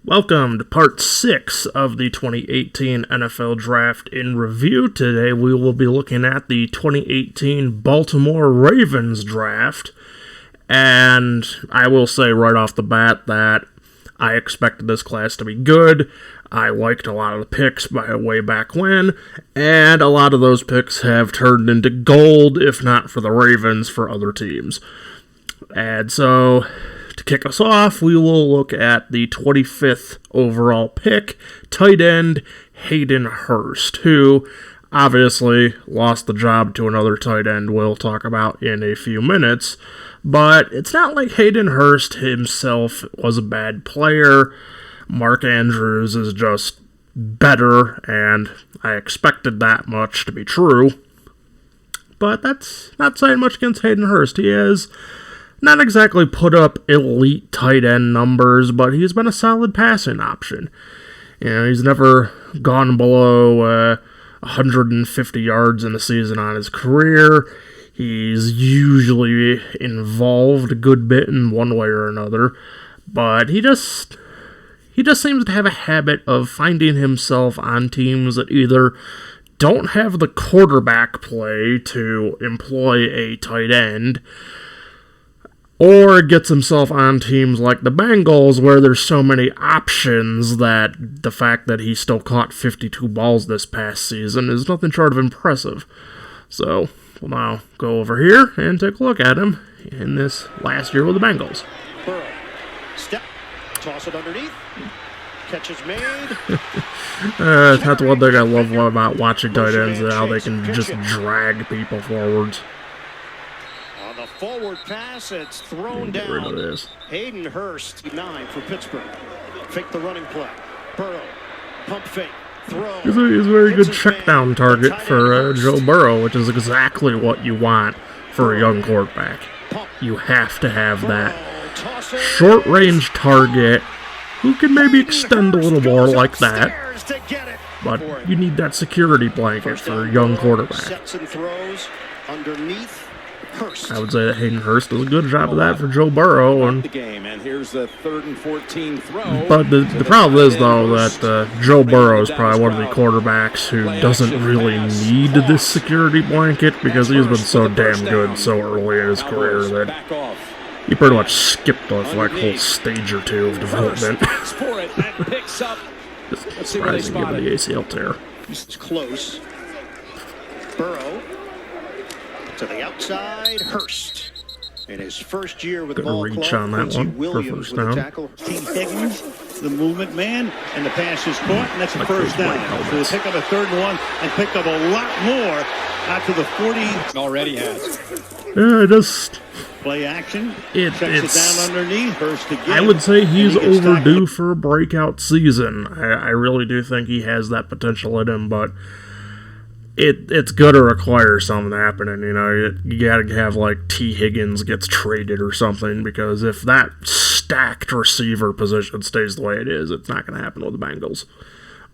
Welcome to part 6 of the 2018 NFL Draft in Review. Today we will be looking at the 2018 Baltimore Ravens Draft. And I will say right off the bat that I expected this class to be good. I liked a lot of the picks way back when, and a lot of those picks have turned into gold, if not for the Ravens, for other teams. And so, to kick us off, we will look at the 25th overall pick, tight end Hayden Hurst, who obviously lost the job to another tight end we'll talk about in a few minutes. But it's not like Hayden Hurst himself was a bad player. Mark Andrews is just better, and I expected that much to be true. But that's not saying much against Hayden Hurst. He has not exactly put up elite tight end numbers, but he's been a solid passing option. You know, he's never gone below 150 yards in a season on his career. He's usually involved a good bit in one way or another, but he just seems to have a habit of finding himself on teams that either don't have the quarterback play to employ a tight end, or gets himself on teams like the Bengals where there's so many options that the fact that he still caught 52 balls this past season is nothing short of impressive. So, we'll now go over here and take a look at him in this last year with the Bengals. Burrow. Step. Toss it underneath. Catch is made. That's one thing I love about watching tight ends, how they can just drag people forwards. On the forward pass, it's thrown down. Rid of this. Hayden Hurst, 9 for Pittsburgh. Fake the running play. Burrow. Pump fake. Throw. He's a very good check down target for Joe Burrow, which is exactly what you want for a young quarterback. You have to have that short range target who can maybe extend a little more like that, but you need that security blanket for a young quarterback. I would say that Hayden Hurst does a good job of that for Joe Burrow. But the problem is, though, that Joe Burrow is probably one of the quarterbacks who doesn't really need this security blanket because he's been so damn good so early in his career that he pretty much skipped a whole stage or two of development. Just surprising given the ACL tear. It's close. Burrow to the outside. Hurst in his first year with the ball reach club. on that one for first down. T. Higgins, the movement man, and the pass is caught, and that's a first down. So they pick up a 3rd and 1 and picked up a lot more after the 40. Already has. Yeah, just play action. It's it down underneath. Hurst again. I would say he's overdue for a breakout season. I really do think he has that potential in him, but it's going to require something happening. You know, you got to have like T. Higgins gets traded or something, because if that stacked receiver position stays the way it is, it's not going to happen with the Bengals.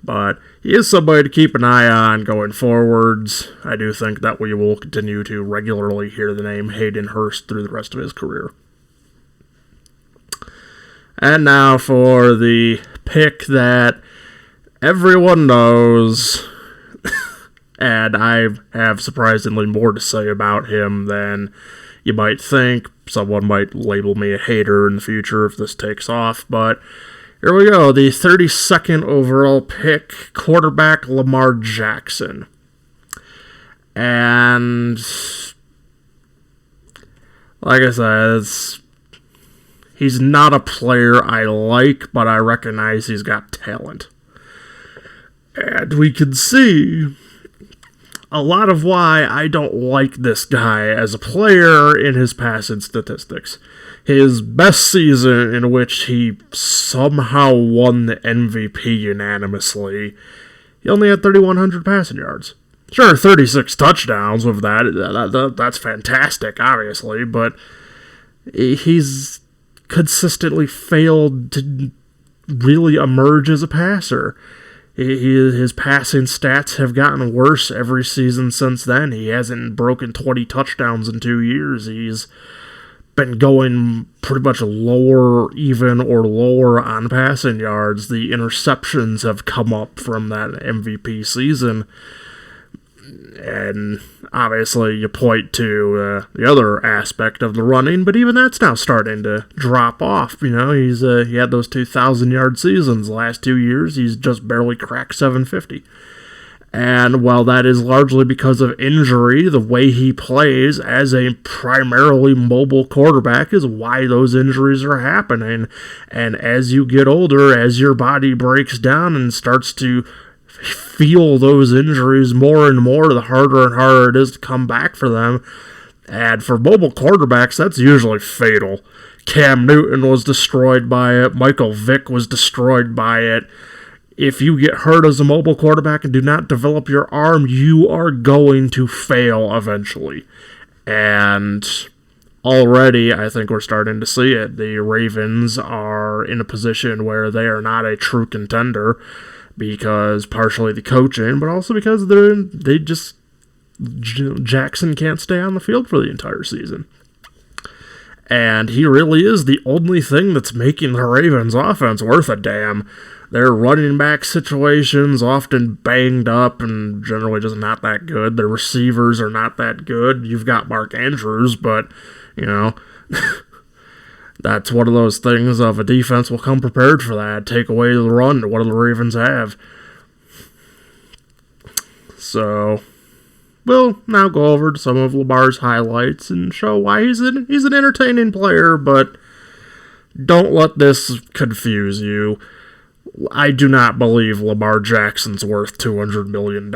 But he is somebody to keep an eye on going forwards. I do think that we will continue to regularly hear the name Hayden Hurst through the rest of his career. And now for the pick that everyone knows, and I have surprisingly more to say about him than you might think. Someone might label me a hater in the future if this takes off, but here we go, the 32nd overall pick, quarterback Lamar Jackson. And like I said, he's not a player I like, but I recognize he's got talent. And we can see a lot of why I don't like this guy as a player in his passing statistics. His best season, in which he somehow won the MVP unanimously, he only had 3,100 passing yards. Sure, 36 touchdowns with that's fantastic, obviously, but he's consistently failed to really emerge as a passer. His passing stats have gotten worse every season since then. He hasn't broken 20 touchdowns in 2 years. He's been going pretty much lower, even or lower on passing yards. The interceptions have come up from that MVP season. And obviously you point to the other aspect of the running, but even that's now starting to drop off. He had those 2,000-yard seasons the last 2 years. He's just barely cracked 750. And while that is largely because of injury, the way he plays as a primarily mobile quarterback is why those injuries are happening. And as you get older, as your body breaks down and starts to feel those injuries more and more, the harder and harder it is to come back for them. And for mobile quarterbacks, that's usually fatal. Cam Newton was destroyed by it. Michael Vick was destroyed by it. If you get hurt as a mobile quarterback and do not develop your arm, you are going to fail eventually. And already, I think we're starting to see it. The Ravens are in a position where they are not a true contender because partially the coaching, but also because Jackson can't stay on the field for the entire season. And he really is the only thing that's making the Ravens offense worth a damn. Their running back situation's often banged up and generally just not that good. Their receivers are not that good. You've got Mark Andrews, but, that's one of those things of a defense will come prepared for that. Take away the run. What do the Ravens have? So, we'll now go over to some of Lamar's highlights and show why he's an entertaining player, but don't let this confuse you. I do not believe Lamar Jackson's worth $200 million.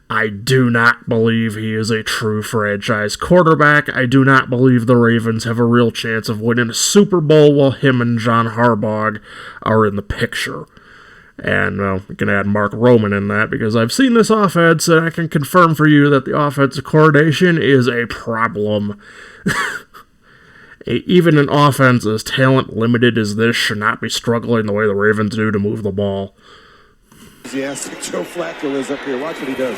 I do not believe he is a true franchise quarterback. I do not believe the Ravens have a real chance of winning a Super Bowl while him and John Harbaugh are in the picture. And, we can add Mark Roman in that because I've seen this offense and I can confirm for you that the offensive coordination is a problem. Even an offense as talent-limited as this should not be struggling the way the Ravens do to move the ball. Yes, Joe Flacco is up here. Watch what he does.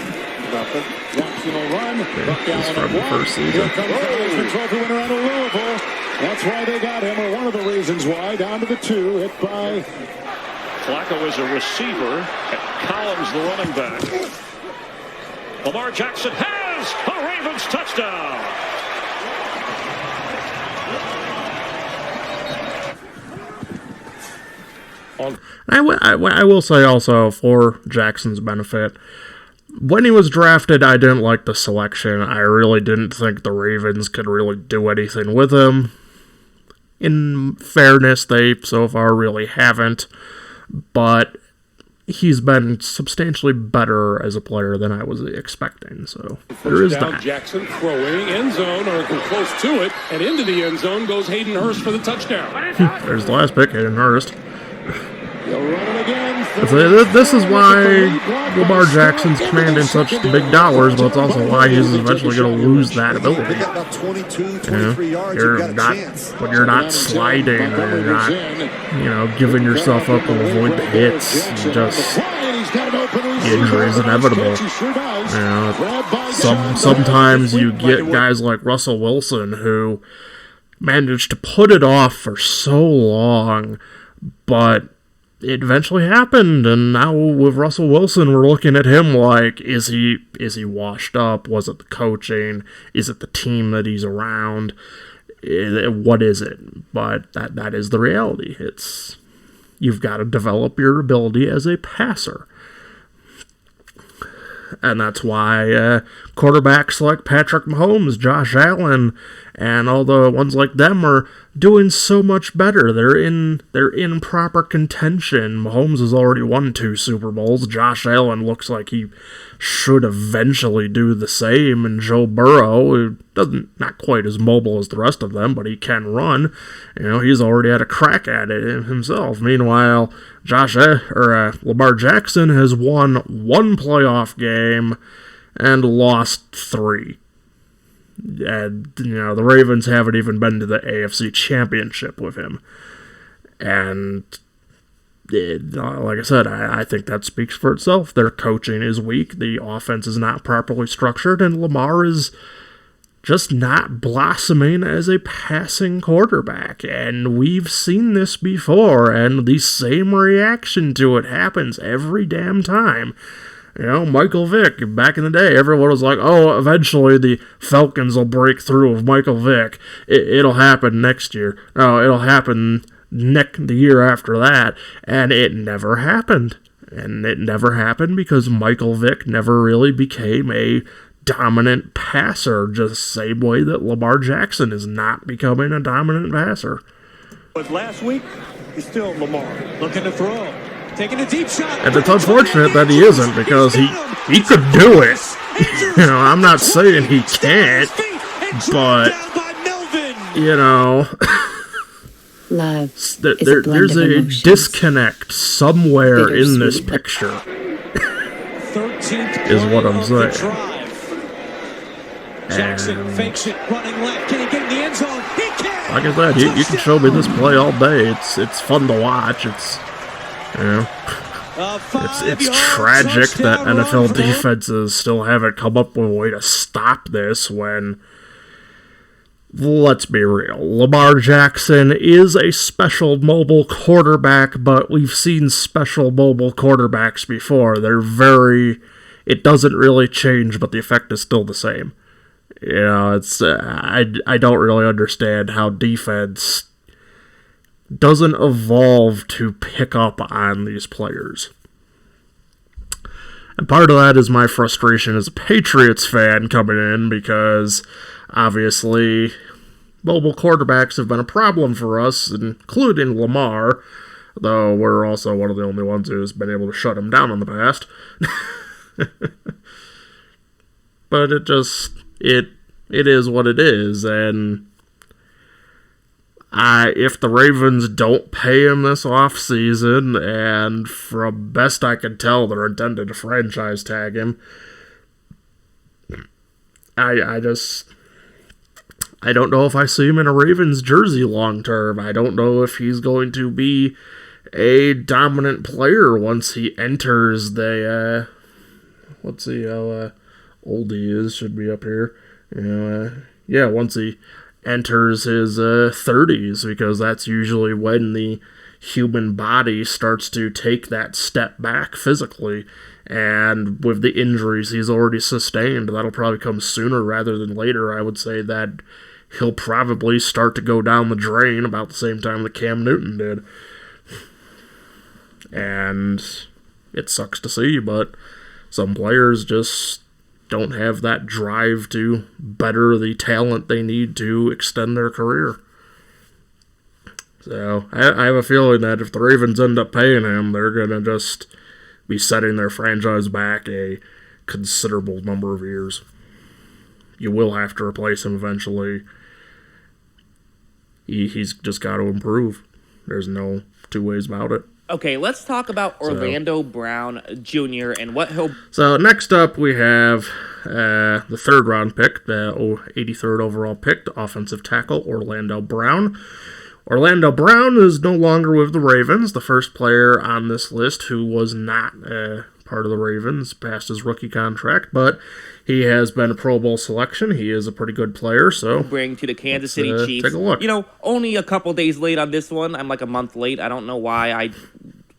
Nothing. Jackson will run. This from the first season. Here comes the Heisman Trophy winner out of Louisville. That's why they got him, or one of the reasons why. Down to the 2, hit by Flacco is a receiver. Collins, the running back. Lamar Jackson has a Ravens touchdown. I will say also, for Jackson's benefit, when he was drafted, I didn't like the selection. I really didn't think the Ravens could really do anything with him. In fairness, they so far really haven't, but he's been substantially better as a player than I was expecting, so there is that. Jackson throwing, end zone, or close to it, and into the end zone goes Hayden Hurst for the touchdown. There's the last pick, Hayden Hurst. Again, this is why Lamar Jackson's commanding such big dollars, but it's also why he's eventually going to lose that ability. You're not sliding, or you're not, giving yourself up to avoid the hits. Just injury is inevitable. Sometimes you get guys like Russell Wilson who managed to put it off for so long, but it eventually happened, and now with Russell Wilson, we're looking at him like, is he washed up? Was it the coaching? Is it the team that he's around? What is it? But that is the reality. You've got to develop your ability as a passer. And that's why quarterbacks like Patrick Mahomes, Josh Allen, and all the ones like them are doing so much better. They're in proper contention. Mahomes has already won 2 Super Bowls. Josh Allen looks like he should eventually do the same. And Joe Burrow, who not quite as mobile as the rest of them, but he can run. He's already had a crack at it himself. Meanwhile, Lamar Jackson has won 1 playoff game and lost 3. And, the Ravens haven't even been to the AFC Championship with him. And, like I said, I think that speaks for itself. Their coaching is weak. The offense is not properly structured. And Lamar is just not blossoming as a passing quarterback. And we've seen this before, and the same reaction to it happens every damn time. You know, Michael Vick, back in the day, everyone was like, oh, eventually the Falcons will break through with Michael Vick. It'll happen next year. No, it'll happen the year after that. And it never happened. And it never happened because Michael Vick never really became a dominant passer, just the same way that Lamar Jackson is not becoming a dominant passer. But last week, he's still Lamar. Looking to throw. Taking a deep shot. And it's unfortunate that he isn't, because he could do it. You know, I'm not saying he can't, but, you know, Love there's a disconnect somewhere in this picture, is what I'm saying. Jackson fakes it, running left. Can he get in the end zone? He can! Like I said, you can show me this play all day. It's fun to watch. It's, you know, it's tragic that NFL defenses still haven't come up with a way to stop this when, let's be real, Lamar Jackson is a special mobile quarterback, but we've seen special mobile quarterbacks before. It doesn't really change, but the effect is still the same. You know, it's I don't really understand how defense doesn't evolve to pick up on these players. And part of that is my frustration as a Patriots fan coming in, because obviously mobile quarterbacks have been a problem for us, including Lamar, though we're also one of the only ones who's been able to shut him down in the past. But it is what it is, and if the Ravens don't pay him this offseason, and from best I can tell, they're intended to franchise tag him, I don't know if I see him in a Ravens jersey long term. I don't know if he's going to be a dominant player once he enters the, let's see how old he is, should be up here. Once he enters his 30s, because that's usually when the human body starts to take that step back physically. And with the injuries he's already sustained, that'll probably come sooner rather than later. I would say that he'll probably start to go down the drain about the same time that Cam Newton did. And it sucks to see, but some players just don't have that drive to better the talent they need to extend their career. So I have a feeling that if the Ravens end up paying him, they're going to just be setting their franchise back a considerable number of years. You will have to replace him eventually. He's just got to improve. There's no two ways about it. Okay, let's talk about Orlando Brown Jr. and what he'll... So next up we have the third round pick, the 83rd overall pick, offensive tackle Orlando Brown. Orlando Brown is no longer with the Ravens, the first player on this list who was not part of the Ravens past his rookie contract, but he has been a Pro Bowl selection. He is a pretty good player, so... Bring to the Kansas City Chiefs. Take a look. Only a couple days late on this one. I'm like a month late. I don't know why I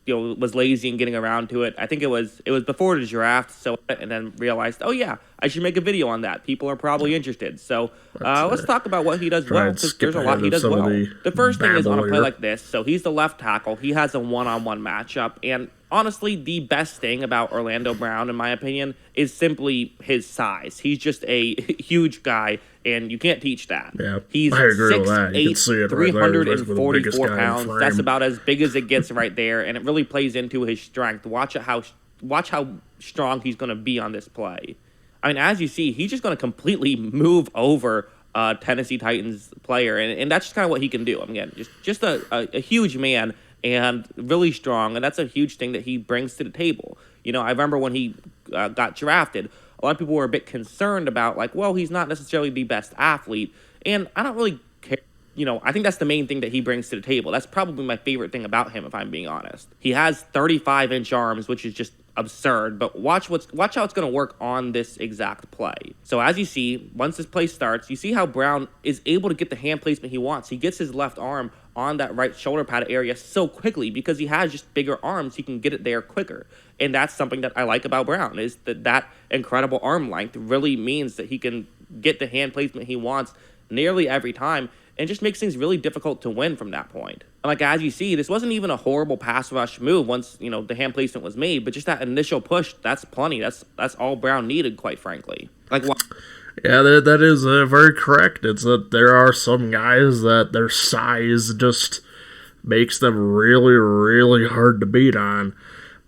was lazy in getting around to it. I think it was before the draft, and then realized, oh yeah, I should make a video on that. People are probably interested. So let's talk about what he does well, because there's a lot he does well. The first thing is on a play like this, so he's the left tackle. He has a one-on-one matchup, and honestly, the best thing about Orlando Brown, in my opinion, is simply his size. He's just a huge guy, and you can't teach that. Yeah, he's I agree with that. You can see it 344 right pounds. That's about as big as it gets right there, and it really plays into his strength. Watch how strong he's going to be on this play. I mean, as you see, he's just going to completely move over Tennessee Titans player, and that's just kind of what he can do. I mean, again, just a huge man and really strong, and that's a huge thing that he brings to the table. I remember when he got drafted, a lot of people were a bit concerned about, he's not necessarily the best athlete, and I don't really care. I think that's the main thing that he brings to the table. That's probably my favorite thing about him, if I'm being honest. He has 35-inch arms, which is just absurd, but watch how it's going to work on this exact play. So as you see, once this play starts, you see how Brown is able to get the hand placement he wants. He gets his left arm on that right shoulder pad area so quickly because he has just bigger arms. He can get it there quicker. And that's something that I like about Brown, is that incredible arm length really means that he can get the hand placement he wants nearly every time, and just makes things really difficult to win from that point. And like, as you see, this wasn't even a horrible pass rush move once, the hand placement was made, but just that initial push, that's plenty. That's all Brown needed, quite frankly. Yeah, that is very correct. It's that there are some guys that their size just makes them really, really hard to beat on.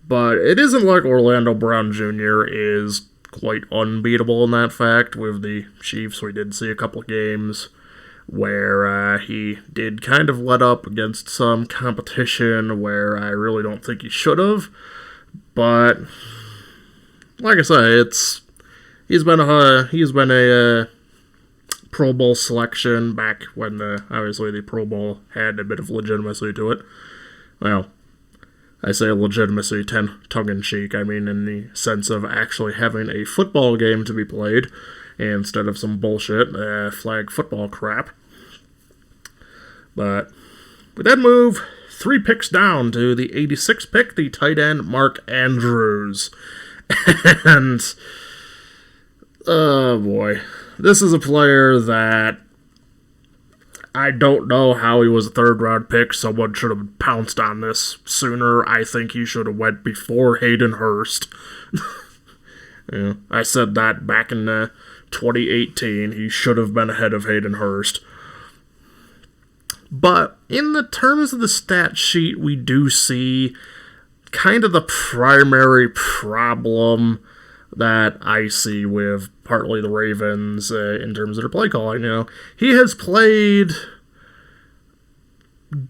But it isn't like Orlando Brown Jr. is quite unbeatable in that fact. With the Chiefs, we did see a couple games where he did kind of let up against some competition where I really don't think he should have. But like I say, he's been a Pro Bowl selection back when obviously the Pro Bowl had a bit of legitimacy to it. Well, I say legitimacy tongue-in-cheek. I mean in the sense of actually having a football game to be played instead of some bullshit flag football crap. But we then move 3 picks down to the 86th pick, the tight end Mark Andrews. And, oh boy, this is a player that I don't know how he was a 3rd-round pick. Someone should have pounced on this sooner. I think he should have went before Hayden Hurst. Yeah, I said that back in 2018. He should have been ahead of Hayden Hurst. But in the terms of the stat sheet, we do see kind of the primary problem that I see with partly the Ravens in terms of their play calling. He has played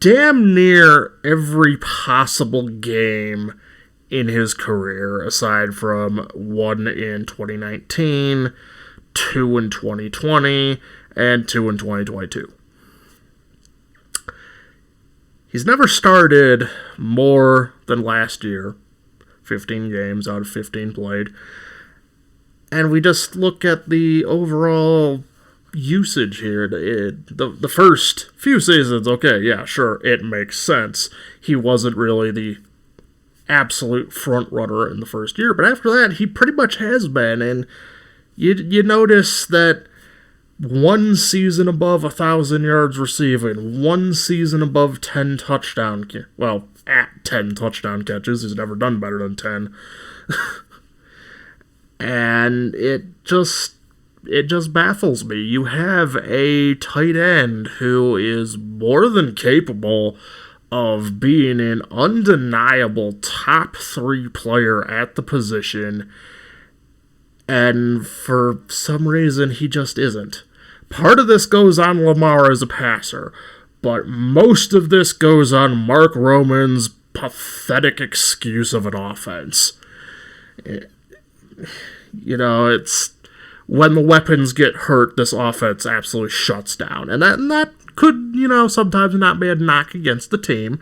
damn near every possible game in his career, aside from 1 in 2019, 2 in 2020, and 2 in 2022. He's never started more than last year, 15 games out of 15 played. And we just look at the overall usage here. The first few seasons, okay, yeah, sure, it makes sense. He wasn't really the absolute front runner in the first year, but after that, he pretty much has been. And you notice that 1 season above 1,000 yards receiving, 1 season above 10 touchdown, at 10 touchdown catches. He's never done better than 10. And it just baffles me. You have a tight end who is more than capable of being an undeniable top 3 player at the position, and for some reason he just isn't. Part of this goes on Lamar as a passer, but most of this goes on Mark Roman's pathetic excuse of an offense. It's when the weapons get hurt, this offense absolutely shuts down. And that could, sometimes not be a knock against the team.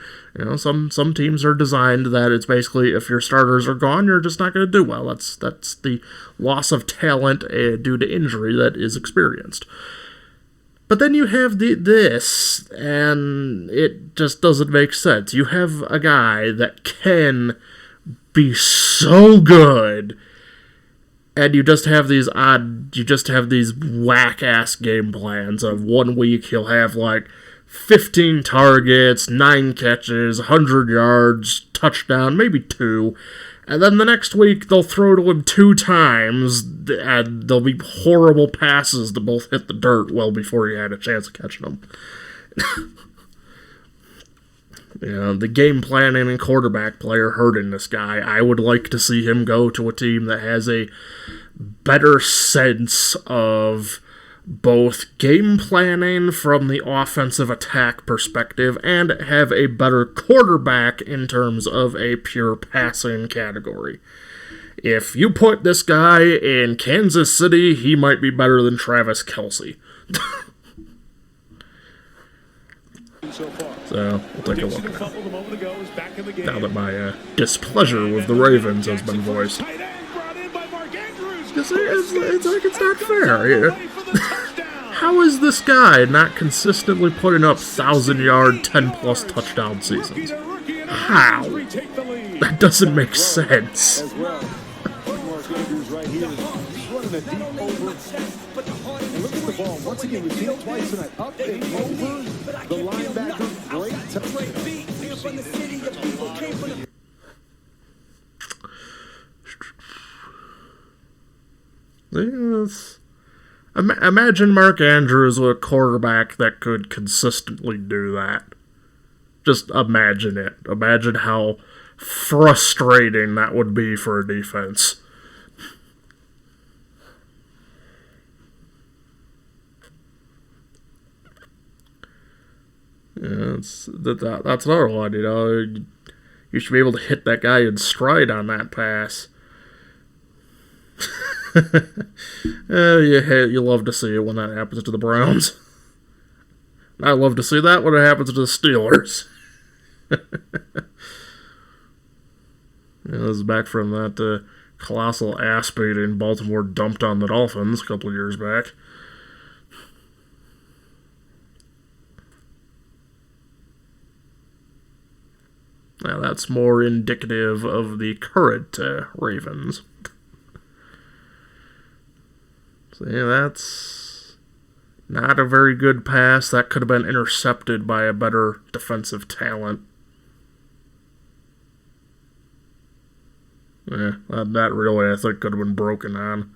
Some teams are designed that it's basically if your starters are gone, you're just not going to do well. That's the loss of talent due to injury that is experienced. But then you have this, and it just doesn't make sense. You have a guy that can be so good, and you just have these whack-ass game plans of 1 week he'll have 15 targets, 9 catches, 100 yards, touchdown, maybe 2. And then the next week, they'll throw to him 2 times, and there'll be horrible passes that both hit the dirt well before he had a chance of catching them. The game planning and quarterback play are hurting this guy. I would like to see him go to a team that has a better sense of both game planning from the offensive attack perspective and have a better quarterback in terms of a pure passing category. If you put this guy in Kansas City, he might be better than Travis Kelce. So we'll take a look now. Now that my displeasure with the Ravens has been voiced. It's like it's not fair. How is this guy not consistently putting up 1,000-yard, 10-plus touchdown seasons? How? That doesn't make sense. Once again, we've seen it twice tonight. Up and over the linebacker. Great touchdown. Yes. Imagine Mark Andrews with a quarterback that could consistently do that. Just imagine it. Imagine how frustrating that would be for a defense. Yeah, that's another one, you know. You should be able to hit that guy in stride on that pass. You love to see it when that happens to the Browns. I love to see that when it happens to the Steelers. This is back from that colossal ass beating Baltimore dumped on the Dolphins a couple of years back. Now that's more indicative of the current Ravens. So yeah, that's not a very good pass. That could have been intercepted by a better defensive talent. Yeah, that really, I think, could have been broken on.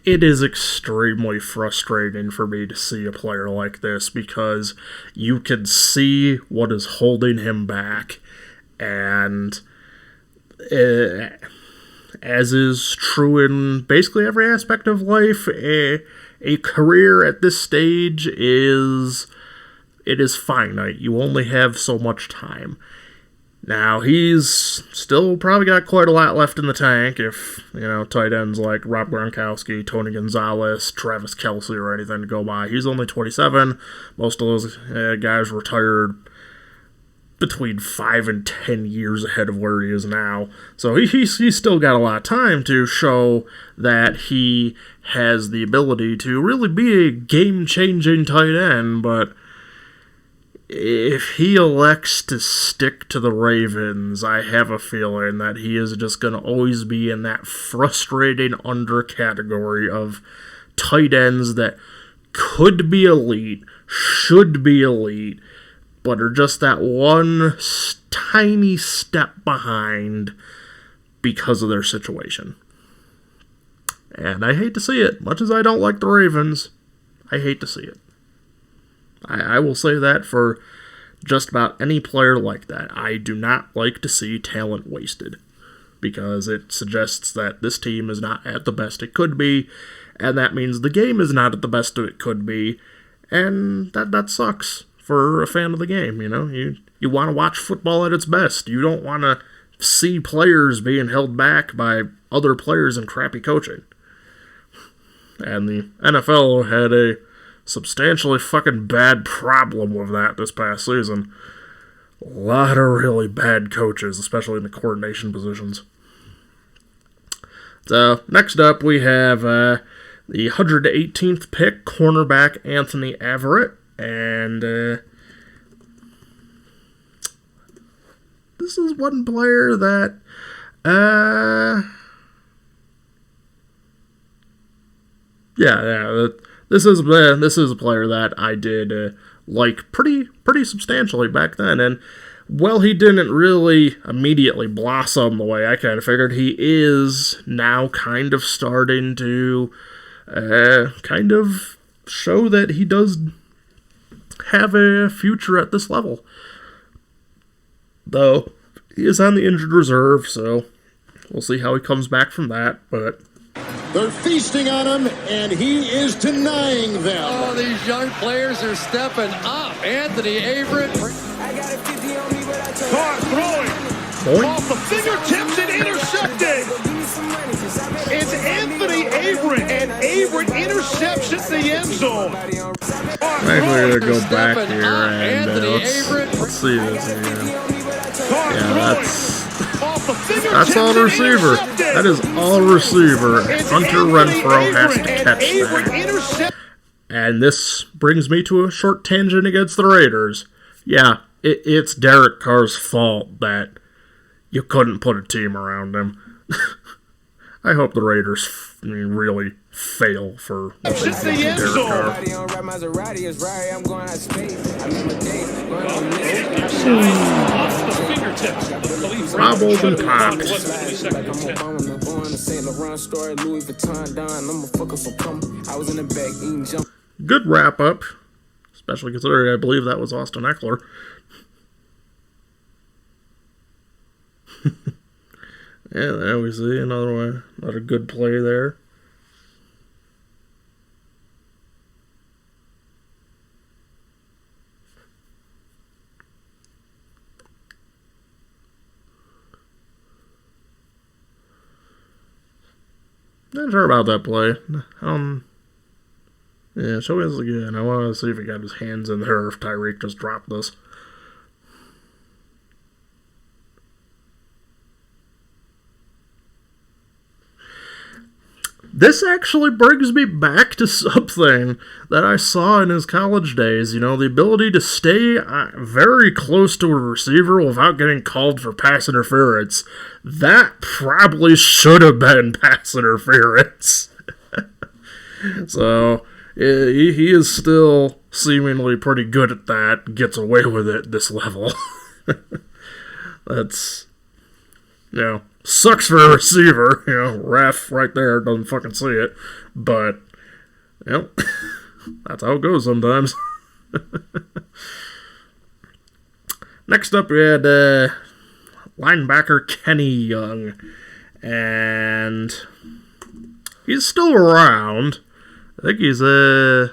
It is extremely frustrating for me to see a player like this because you can see what is holding him back, and as is true in basically every aspect of life, a career at this stage is finite. You only have so much time. Now, he's still probably got quite a lot left in the tank if, tight ends like Rob Gronkowski, Tony Gonzalez, Travis Kelce, or anything to go by. He's only 27. Most of those guys retired between 5 and 10 years ahead of where he is now. So he's still got a lot of time to show that he has the ability to really be a game-changing tight end, but if he elects to stick to the Ravens, I have a feeling that he is just going to always be in that frustrating under category of tight ends that could be elite, should be elite, but are just that one tiny step behind because of their situation. And I hate to see it. Much as I don't like the Ravens, I hate to see it. I will say that for just about any player like that. I do not like to see talent wasted because it suggests that this team is not at the best it could be, and that means the game is not at the best it could be, and that sucks for a fan of the game. You want to watch football at its best. You don't want to see players being held back by other players and crappy coaching. And the NFL had a substantially fucking bad problem with that this past season. A lot of really bad coaches, especially in the coordination positions. So, next up we have the 118th pick, cornerback Anthony Averett, and this is one player that This is a player that I did like pretty substantially back then, and while he didn't really immediately blossom the way I kind of figured, he is now kind of starting to kind of show that he does have a future at this level. Though he is on the injured reserve, so we'll see how he comes back from that, but They're feasting on him, and he is denying them. Oh, these young players are stepping up. Anthony Averett. Carr throwing. Off the fingertips and intercepted. It's Anthony Averett, and Averett intercepts at the end zone. I think we're gonna go back here and let's see this again. Yeah, that's all receiver. That is all receiver. Hunter Renfrow has to catch that. And this brings me to a short tangent against the Raiders. Yeah, it's Derek Carr's fault that you couldn't put a team around him. I hope the Raiders really fail for what they did to Derek Carr. Bobbled and popped. Good wrap up, especially considering I believe that was Austin Eckler. Yeah, there we see another good play there. Not sure about that play. Yeah, show me this again. I want to see if he got his hands in there or if Tyreek just dropped this. This actually brings me back to something that I saw in his college days. You know, the ability to stay very close to a receiver without getting called for pass interference. That probably should have been pass interference. So, he is still seemingly pretty good at that. Gets away with it at this level. That's, you know, sucks for a receiver. You know, ref right there doesn't fucking see it. But, you know, that's how it goes sometimes. Next up, we had linebacker Kenny Young. And he's still around. I think he's, not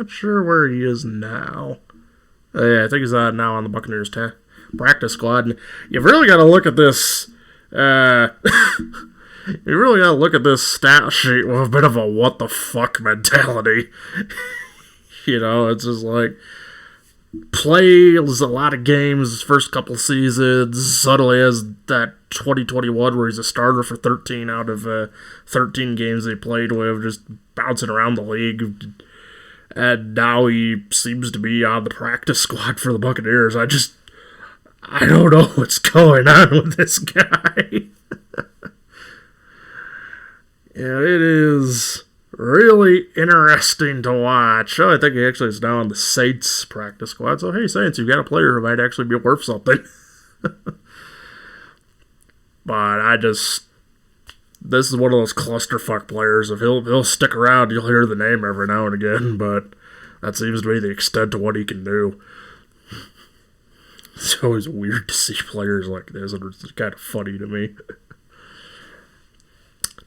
sure where he is now. Yeah, I think he's now on the Buccaneers practice squad. And you've really got to look at this, you really got to look at this stat sheet with a bit of a what the fuck mentality. You know, it's just like, plays a lot of games first couple seasons, suddenly has that 2021 where he's a starter for 13 out of 13 games they played with, just bouncing around the league. And now he seems to be on the practice squad for the Buccaneers. I don't know what's going on with this guy. Yeah, it is really interesting to watch. Oh, I think he actually is now on the Saints practice squad. So, hey, Saints, you've got a player who might actually be worth something. But this is one of those clusterfuck players. If he'll stick around, you'll hear the name every now and again, but that seems to be the extent to what he can do. It's always weird to see players like this, and it's kind of funny to me.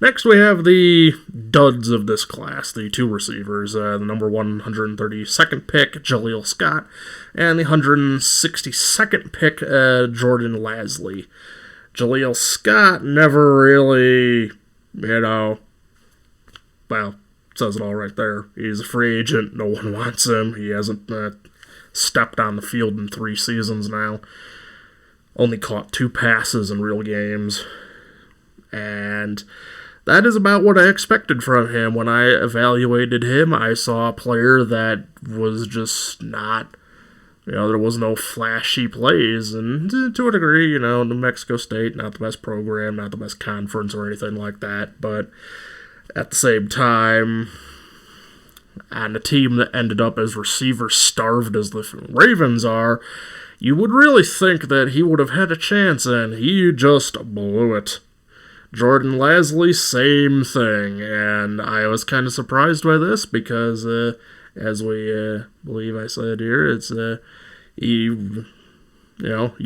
Next, we have the duds of this class, the two receivers, the number 132nd pick, Jaleel Scott, and the 162nd pick, Jordan Lasley. Jaleel Scott never really, well, it says it all right there. He's a free agent. No one wants him. He hasn't stepped on the field in 3 seasons now. Only caught 2 passes in real games. And that is about what I expected from him. When I evaluated him, I saw a player that was just not, there was no flashy plays. And to a degree, New Mexico State, not the best program, not the best conference or anything like that. But at the same time, on a team that ended up as receiver-starved as the Ravens are, you would really think that he would have had a chance, and he just blew it. Jordan Lasley, same thing, and I was kind of surprised by this because, as we believe I said here, it's he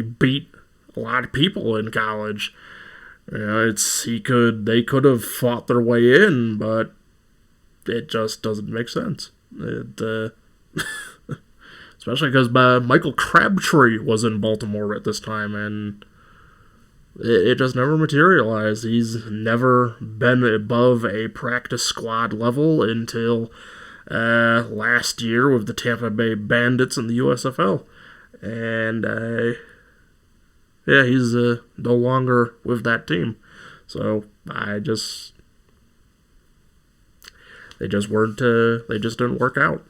beat a lot of people in college. You know, they could have fought their way in, but it just doesn't make sense. Especially because Michael Crabtree was in Baltimore at this time, and it just never materialized. He's never been above a practice squad level until last year with the Tampa Bay Bandits in the USFL. And he's no longer with that team. So they just didn't work out.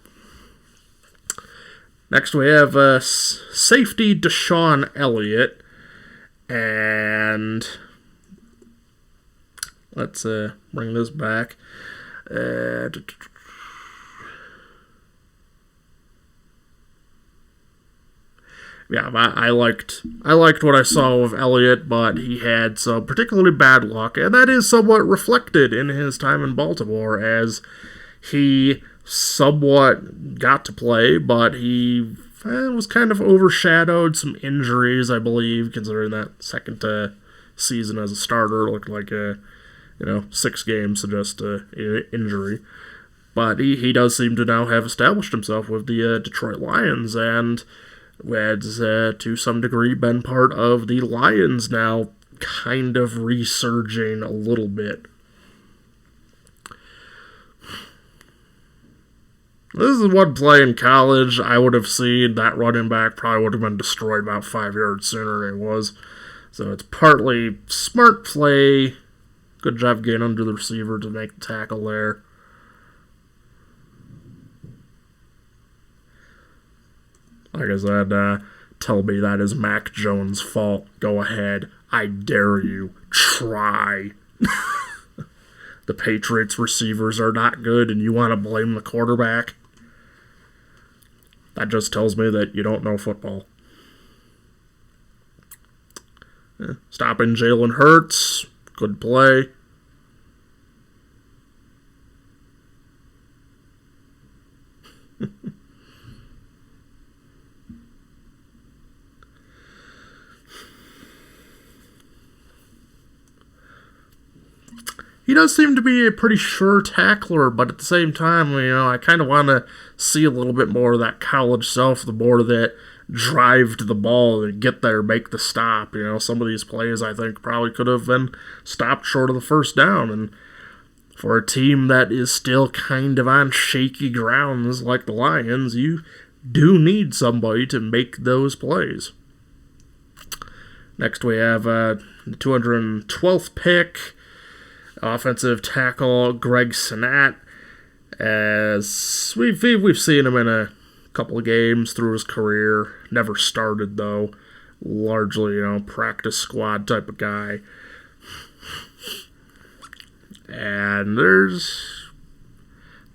Next we have safety Deshaun Elliott, and let's bring this back. Yeah, I liked what I saw of Elliott, but he had some particularly bad luck, and that is somewhat reflected in his time in Baltimore, as he somewhat got to play, but he was kind of overshadowed. Some injuries, I believe, considering that second season as a starter looked like 6 games, so just injury. But he does seem to now have established himself with the Detroit Lions, and has to some degree been part of the Lions now kind of resurging a little bit. This is one play in college I would have seen that running back probably would have been destroyed about 5 yards sooner than he was. So it's partly smart play, good job getting under the receiver to make the tackle there. Like I said, tell me that is Mac Jones' fault. Go ahead. I dare you. Try. The Patriots receivers are not good and you want to blame the quarterback? That just tells me that you don't know football. Stopping Jalen Hurts. Good play. He does seem to be a pretty sure tackler, but at the same time, I kind of want to see a little bit more of that college self, the more that drive to the ball and get there, make the stop. Some of these plays I think probably could have been stopped short of the first down, and for a team that is still kind of on shaky grounds like the Lions, you do need somebody to make those plays. Next we have the 212th pick, offensive tackle Greg Sinnott. As we've seen him in a couple of games through his career. Never started though. Largely, practice squad type of guy. And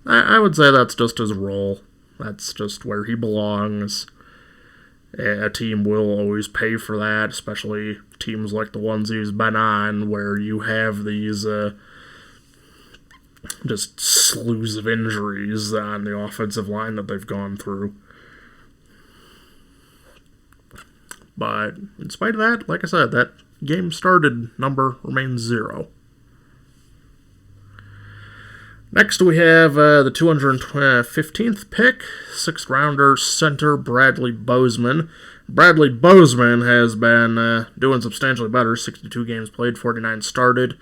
I would say that's just his role. That's just where he belongs. A team will always pay for that, especially teams like the ones he's been on, where you have these just slews of injuries on the offensive line that they've gone through. But in spite of that, like I said, that game started number remains 0. Next we have the 215th pick, 6th rounder center Bradley Bozeman. Bradley Bozeman has been doing substantially better, 62 games played, 49 started,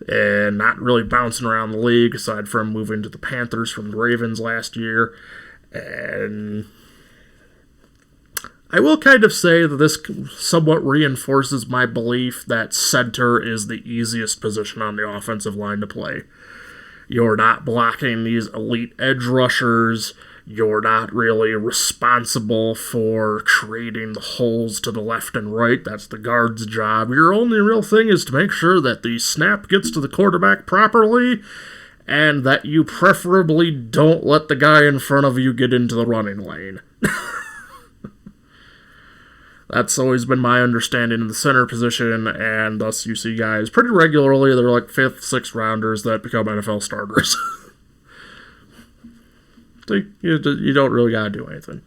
and not really bouncing around the league aside from moving to the Panthers from the Ravens last year. And I will kind of say that this somewhat reinforces my belief that center is the easiest position on the offensive line to play. You're not blocking these elite edge rushers. You're not really responsible for creating the holes to the left and right. That's the guard's job. Your only real thing is to make sure that the snap gets to the quarterback properly and that you preferably don't let the guy in front of you get into the running lane. That's always been my understanding in the center position, and thus you see guys pretty regularly, they're like 5th, 6th rounders that become NFL starters. So you don't really gotta do anything.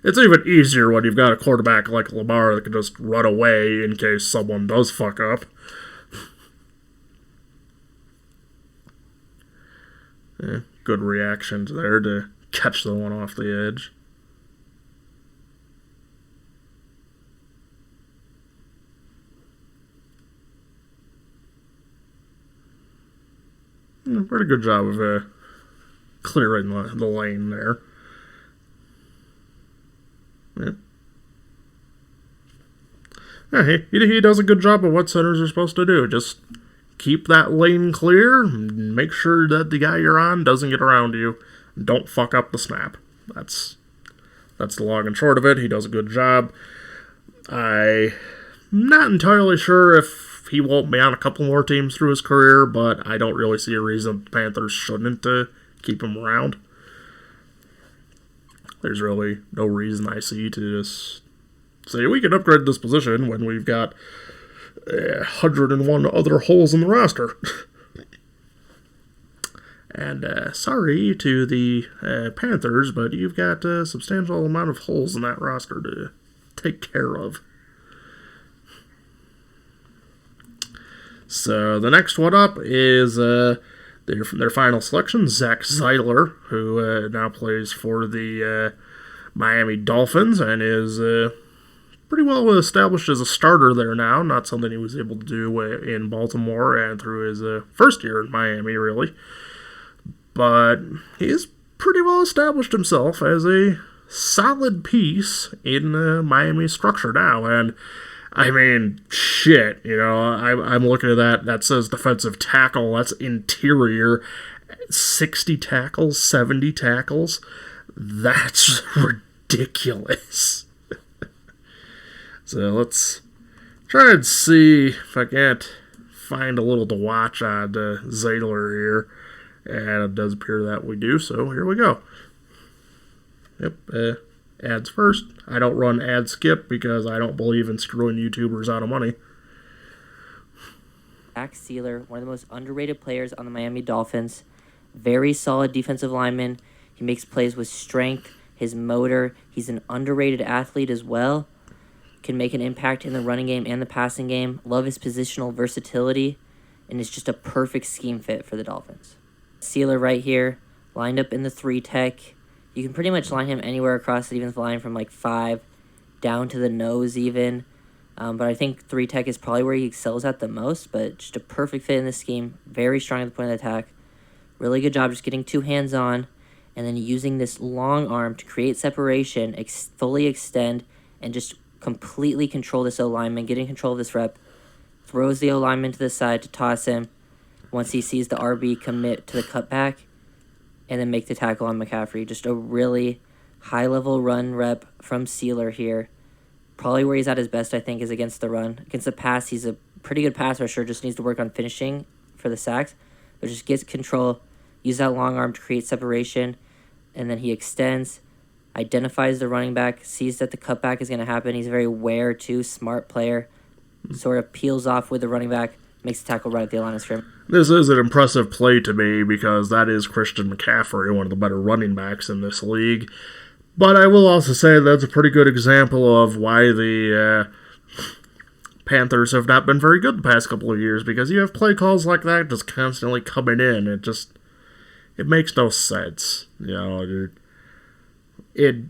It's even easier when you've got a quarterback like Lamar that can just run away in case someone does fuck up. Yeah, good reactions there to catch the one off the edge. Pretty good job of clearing the lane there. Yeah, he does a good job of what centers are supposed to do. Just keep that lane clear, and make sure that the guy you're on doesn't get around you. Don't fuck up the snap. That's the long and short of it. He does a good job. I'm not entirely sure if he won't be on a couple more teams through his career, but I don't really see a reason the Panthers shouldn't keep him around. There's really no reason I see to just say we can upgrade this position when we've got 101 other holes in the roster. And sorry to the Panthers, but you've got a substantial amount of holes in that roster to take care of. So the next one up is their final selection, Zach Zeiler, who now plays for the Miami Dolphins and is pretty well established as a starter there now. Not something he was able to do in Baltimore and through his first year in Miami, really. But he's pretty well established himself as a solid piece in Miami's structure now. And I mean, shit, I'm looking at that says defensive tackle. That's interior. 60 tackles, 70 tackles. That's ridiculous. So let's try and see if I can't find a little to watch on Zeiler here. And it does appear that we do, so here we go. Yep, ads first. I don't run ad skip because I don't believe in screwing YouTubers out of money. Zach Zeiler, one of the most underrated players on the Miami Dolphins. Very solid defensive lineman. He makes plays with strength, his motor. He's an underrated athlete as well. Can make an impact in the running game and the passing game. Love his positional versatility, and is just a perfect scheme fit for the Dolphins. Zeiler right here, lined up in the 3-tech. You can pretty much line him anywhere across the defensive line from like 5 down to the nose even. But I think 3-tech is probably where he excels at the most, but just a perfect fit in this scheme. Very strong at the point of attack. Really good job just getting 2 hands on and then using this long arm to create separation, fully extend, and just completely control this O-lineman, getting control of this rep. Throws the O-lineman to the side to toss him once he sees the RB commit to the cutback, and then make the tackle on McCaffrey. Just a really high-level run rep from Zeiler here. Probably where he's at his best, I think, is against the run. Against the pass, he's a pretty good pass rusher, just needs to work on finishing for the sacks. But just gets control, use that long arm to create separation, and then he extends, identifies the running back, sees that the cutback is going to happen. He's a very aware, too, smart player. Sort of peels off with the running back, makes the tackle right at the line of scrimmage. This is an impressive play to me because that is Christian McCaffrey, one of the better running backs in this league. But I will also say that's a pretty good example of why the Panthers have not been very good the past couple of years, because you have play calls like that just constantly coming in. It makes no sense. It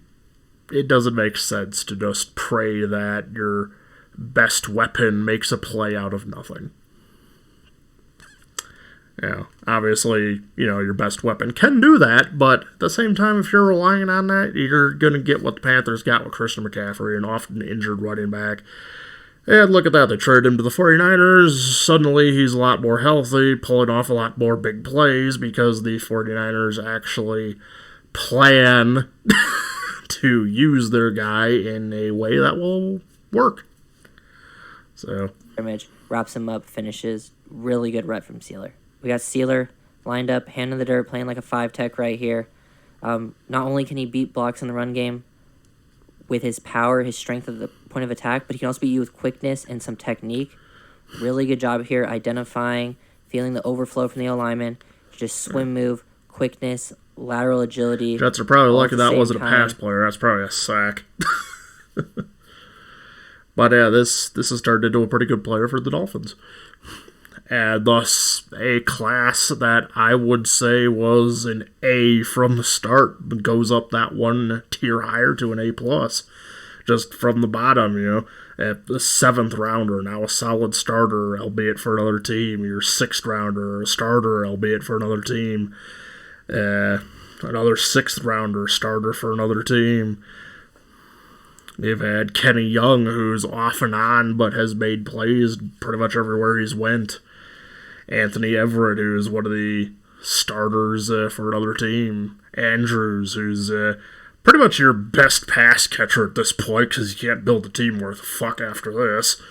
doesn't make sense to just pray that your best weapon makes a play out of nothing. Obviously, your best weapon can do that, but at the same time, if you're relying on that, you're going to get what the Panthers got with Christian McCaffrey, an often injured running back. And look at that, they traded him to the 49ers. Suddenly, he's a lot more healthy, pulling off a lot more big plays because the 49ers actually plan to use their guy in a way that will work. So, image wraps him up, finishes. Really good rep from Zeiler. We got Zeiler lined up, hand in the dirt, playing like a 5-tech right here. Not only can he beat blocks in the run game with his power, his strength at the point of attack, but he can also beat you with quickness and some technique. Really good job here identifying, feeling the overflow from the O-lineman. Just swim move, quickness, lateral agility. Jets are probably all lucky at the that same wasn't a pass time. player. That's probably a sack. But yeah, this has turned into a pretty good player for the Dolphins. And thus, a class that I would say was an A from the start goes up that one tier higher to an A+. Just from the bottom, at the 7th rounder, now a solid starter, albeit for another team. Your 6th rounder, a starter, albeit for another team. Another 6th rounder, starter for another team. They've had Kenny Young, who's off and on, but has made plays pretty much everywhere he's went. Anthony Everett, who's one of the starters for another team. Andrews, who's pretty much your best pass catcher at this point, because you can't build a team worth a fuck after this.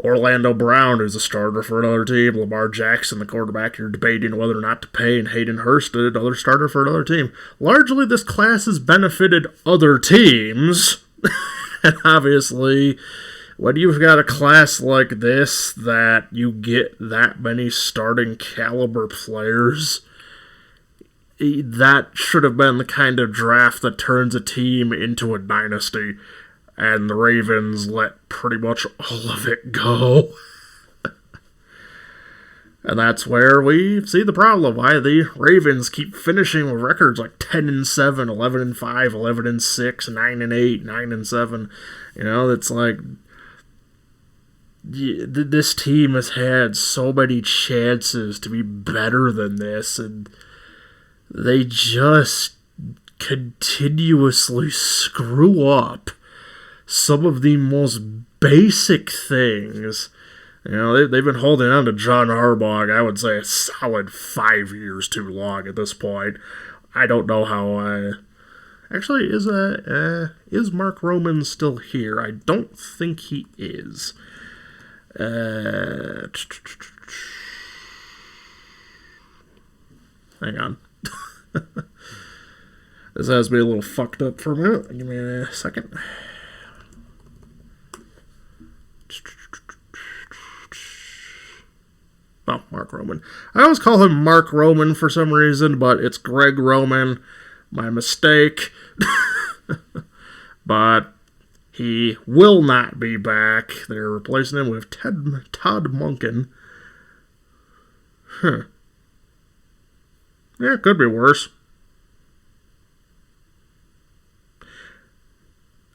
Orlando Brown, who's a starter for another team. Lamar Jackson, the quarterback you're debating whether or not to pay. And Hayden Hurst, another starter for another team. Largely, this class has benefited other teams. And obviously, when you've got a class like this that you get that many starting caliber players, that should have been the kind of draft that turns a team into a dynasty. And the Ravens let pretty much all of it go. And that's where we see the problem. Why the Ravens keep finishing with records like 10-7, 11-5, 11-6, 9-8, 9-7. It's like this team has had so many chances to be better than this, and they just continuously screw up some of the most basic things. They've been holding on to John Harbaugh, I would say, a solid 5 years too long at this point. I don't know how. Actually, is Mark Roman still here? I don't think he is. Hang on. This has me a little fucked up for a minute. Give me a second. Oh, Mark Roman. I always call him Mark Roman for some reason, but it's Greg Roman. My mistake. But he will not be back. They're replacing him with Todd Monken. Yeah, it could be worse.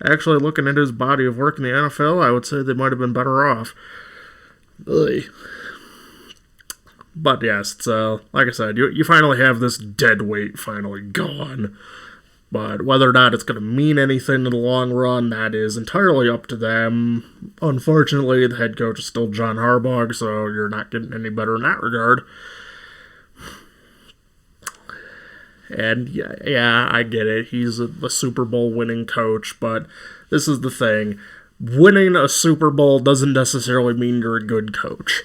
Actually, looking at his body of work in the NFL, I would say they might have been better off. Ugh. But yes, it's, like I said, you finally have this dead weight finally gone. But whether or not it's going to mean anything in the long run, that is entirely up to them. Unfortunately, the head coach is still John Harbaugh, so you're not getting any better in that regard. And yeah, I get it. He's a Super Bowl winning coach, but this is the thing. Winning a Super Bowl doesn't necessarily mean you're a good coach.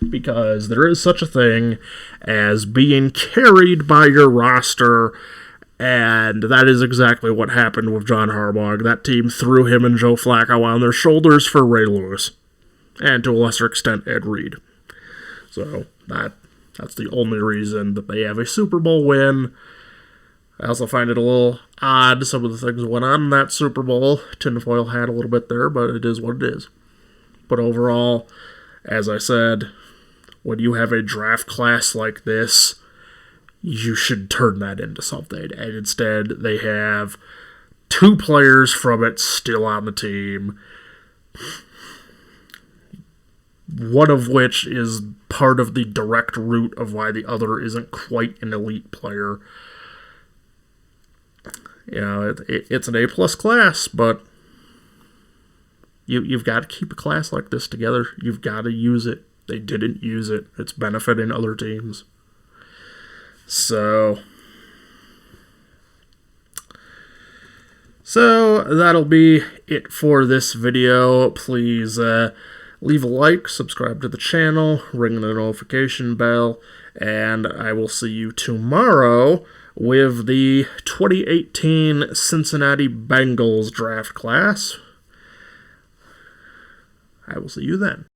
Because there is such a thing as being carried by your roster, and that is exactly what happened with John Harbaugh. That team threw him and Joe Flacco on their shoulders for Ray Lewis, and to a lesser extent, Ed Reed. So that's the only reason that they have a Super Bowl win. I also find it a little odd, some of the things that went on in that Super Bowl. Tinfoil hat a little bit there, but it is what it is. But overall, as I said, when you have a draft class like this, you should turn that into something. And instead, they have 2 players from it still on the team. One of which is part of the direct root of why the other isn't quite an elite player. It's an A+ class, but you've got to keep a class like this together. You've got to use it. They didn't use it. It's benefiting other teams. So that'll be it for this video. Please leave a like, subscribe to the channel, ring the notification bell, and I will see you tomorrow with the 2018 Cincinnati Bengals draft class. I will see you then.